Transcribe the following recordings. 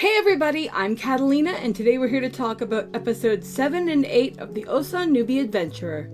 Hey everybody, I'm Katallina, and today we're here to talk about episodes 7 and 8 of the Ossan Newbie Adventurer.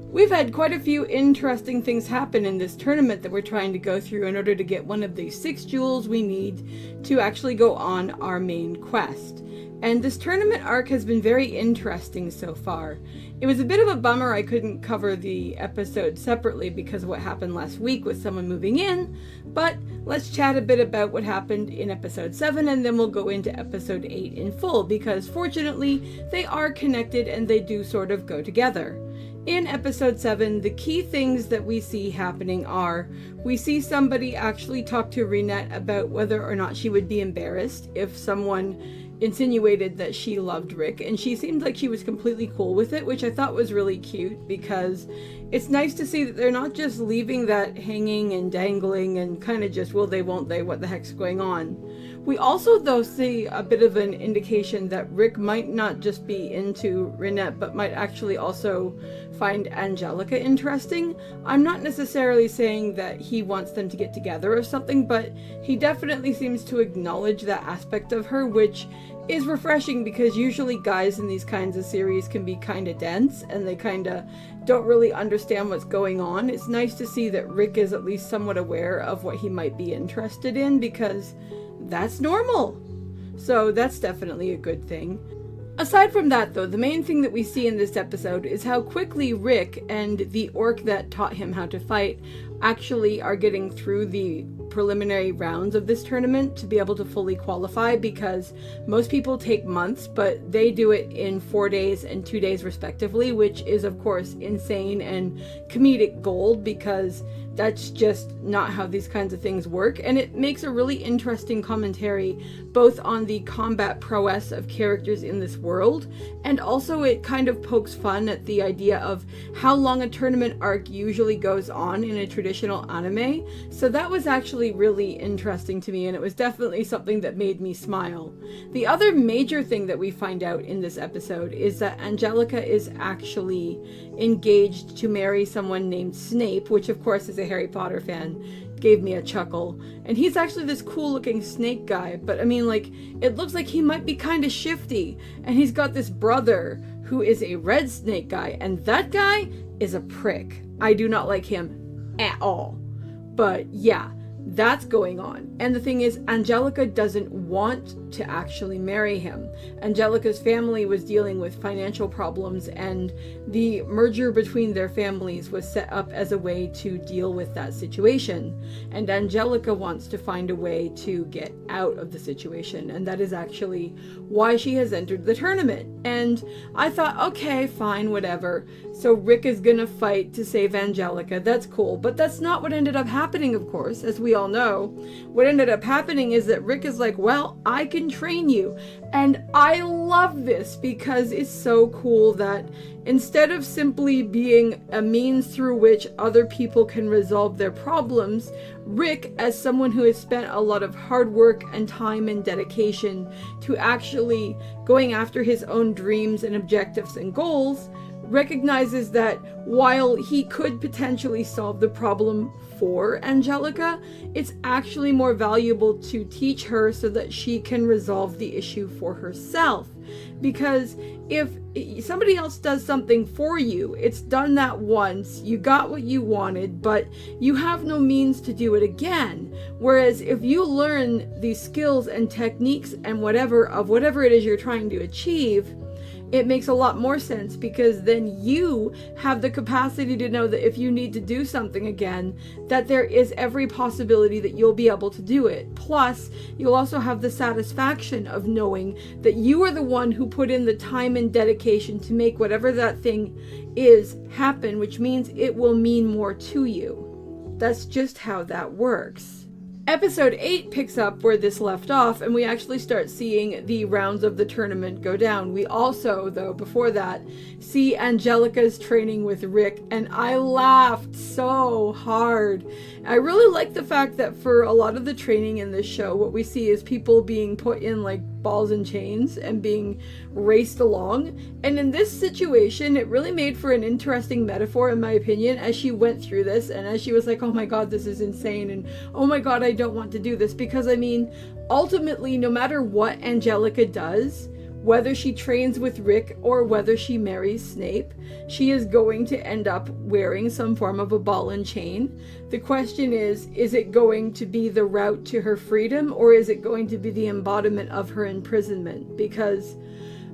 We've had quite a few interesting things happen in this tournament that we're trying to go through in order to get one of the 6 jewels we need to actually go on our main quest. And this tournament arc has been very interesting so far. It was a bit of a bummer I couldn't cover the episode separately because of what happened last week with someone moving in, but let's chat a bit about what happened in episode 7 and then we'll go into episode 8 in full because fortunately they are connected and they do sort of go together. In episode 7, the key things that we see happening are, we see somebody actually talk to Renette about whether or not she would be embarrassed if someone insinuated that she loved Rick, and she seemed like she was completely cool with it, which I thought was really cute because it's nice to see that they're not just leaving that hanging and dangling and kind of just will they won't they, what the heck's going on. We also though see a bit of an indication that Rick might not just be into Renette but might actually also find Angelica interesting. I'm not necessarily saying that he wants them to get together or something, but he definitely seems to acknowledge that aspect of her, which is refreshing because usually guys in these kinds of series can be kind of dense and they kind of don't really understand what's going on. It's nice to see that Rick is at least somewhat aware of what he might be interested in because that's normal. So that's definitely a good thing. Aside from that though, the main thing that we see in this episode is how quickly Rick and the orc that taught him how to fight actually are getting through the preliminary rounds of this tournament to be able to fully qualify, because most people take months, but they do it in 4 days and 2 days respectively, which is of course insane and comedic gold because that's just not how these kinds of things work, and it makes a really interesting commentary both on the combat prowess of characters in this world, and also it kind of pokes fun at the idea of how long a tournament arc usually goes on in a traditional anime. So that was actually really interesting to me, and it was definitely something that made me smile. The other major thing that we find out in this episode is that Angelica is actually engaged to marry someone named Snape, which of course is a Harry Potter fan gave me a chuckle. And he's actually this cool looking snake guy, but I mean, like, it looks like he might be kind of shifty, and he's got this brother who is a red snake guy, and that guy is a prick. I do not like him at all. But yeah, that's going on. And the thing is, Angelica doesn't want to actually marry him. Angelica's family was dealing with financial problems, and the merger between their families was set up as a way to deal with that situation. And Angelica wants to find a way to get out of the situation, and that is actually why she has entered the tournament. And I thought, okay, fine, whatever. So Rick is gonna fight to save Angelica. That's cool. But that's not what ended up happening, of course, as we all know. What ended up happening is that Rick is like, well, I can train you. And I love this because it's so cool that instead of simply being a means through which other people can resolve their problems, Rick, as someone who has spent a lot of hard work and time and dedication to actually going after his own dreams and objectives and goals, recognizes that while he could potentially solve the problem for Angelica, it's actually more valuable to teach her so that she can resolve the issue for herself. Because if somebody else does something for you, it's done that once, you got what you wanted, but you have no means to do it again. Whereas if you learn these skills and techniques and whatever it is you're trying to achieve, it makes a lot more sense because then you have the capacity to know that if you need to do something again, that there is every possibility that you'll be able to do it. Plus, you'll also have the satisfaction of knowing that you are the one who put in the time and dedication to make whatever that thing is happen, which means it will mean more to you. That's just how that works. Episode 8 picks up where this left off, and we actually start seeing the rounds of the tournament go down. We also, though, before that, see Angelica's training with Rick, and I laughed so hard. I really like the fact that for a lot of the training in this show, what we see is people being put in like balls and chains and being raced along. And in this situation, it really made for an interesting metaphor, in my opinion, as she went through this and as she was like, oh my god, this is insane, and oh my god, I I don't want to do this, because I mean, ultimately, no matter what Angelica does, whether she trains with Rick or whether she marries Snape, she is going to end up wearing some form of a ball and chain. The question is it going to be the route to her freedom, or is it going to be the embodiment of her imprisonment? Because,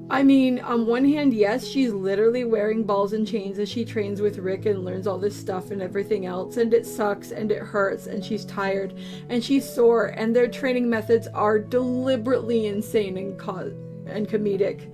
I mean, on one hand, yes, she's literally wearing balls and chains as she trains with Rick and learns all this stuff and everything else, and it sucks and it hurts and she's tired and she's sore, and their training methods are deliberately insane and comedic.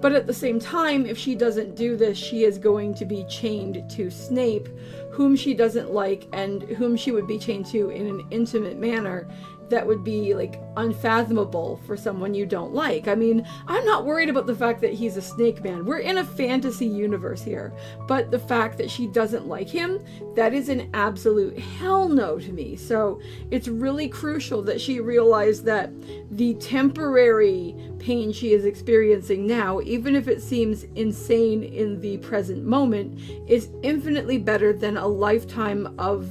But at the same time, if she doesn't do this, she is going to be chained to Snape, whom she doesn't like and whom she would be chained to in an intimate manner that would be like unfathomable for someone you don't like. I mean, I'm not worried about the fact that he's a snake man. We're in a fantasy universe here. But the fact that she doesn't like him, that is an absolute hell no to me. So it's really crucial that she realized that the temporary pain she is experiencing now, even if it seems insane in the present moment, is infinitely better than a lifetime of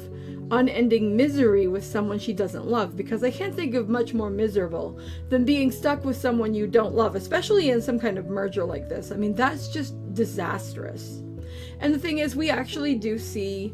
unending misery with someone she doesn't love, because I can't think of much more miserable than being stuck with someone you don't love, especially in some kind of merger like this. I mean, that's just disastrous. And the thing is, we actually do see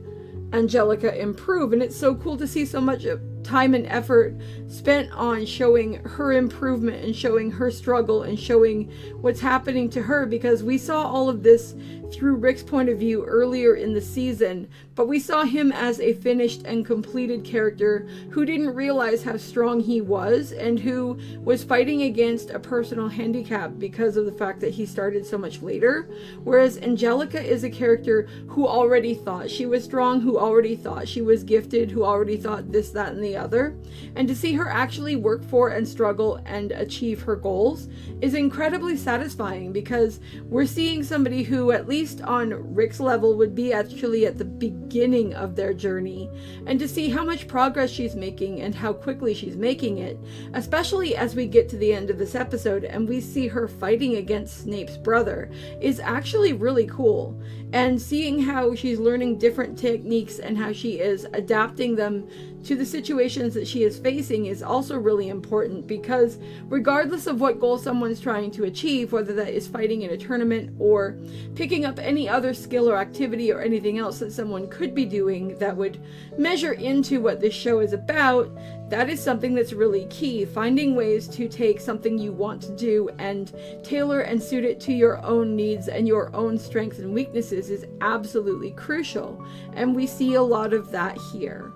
Angelica improve, and it's so cool to see so much time and effort spent on showing her improvement and showing her struggle and showing what's happening to her, because we saw all of this through Rick's point of view earlier in the season, but we saw him as a finished and completed character who didn't realize how strong he was and who was fighting against a personal handicap because of the fact that he started so much later. Whereas Angelica is a character who already thought she was strong, who already thought she was gifted, who already thought this, that, and the other. And to see her actually work for and struggle and achieve her goals is incredibly satisfying, because we're seeing somebody who, at least on Rick's level, would be actually at the beginning of their journey, and to see how much progress she's making and how quickly she's making it, especially as we get to the end of this episode and we see her fighting against Snape's brother, is actually really cool. And seeing how she's learning different techniques and how she is adapting them to the situations that she is facing is also really important, because regardless of what goal someone's trying to achieve, whether that is fighting in a tournament or picking up any other skill or activity or anything else that someone could be doing that would measure into what this show is about, that is something that's really key. Finding ways to take something you want to do and tailor and suit it to your own needs and your own strengths and weaknesses is absolutely crucial, and we see a lot of that here.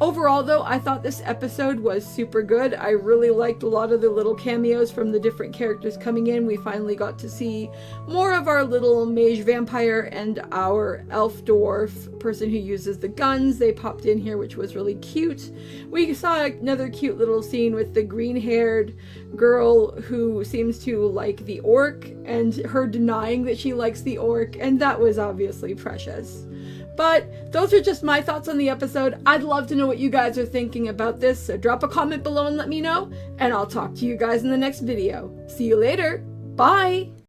Overall, though, I thought this episode was super good. I really liked a lot of the little cameos from the different characters coming in. We finally got to see more of our little mage vampire and our elf dwarf person who uses the guns. They popped in here, which was really cute. We saw another cute little scene with the green-haired girl who seems to like the orc, and her denying that she likes the orc, and that was obviously precious. But those are just my thoughts on the episode. I'd love to know what you guys are thinking about this, so drop a comment below and let me know, and I'll talk to you guys in the next video. See you later. Bye!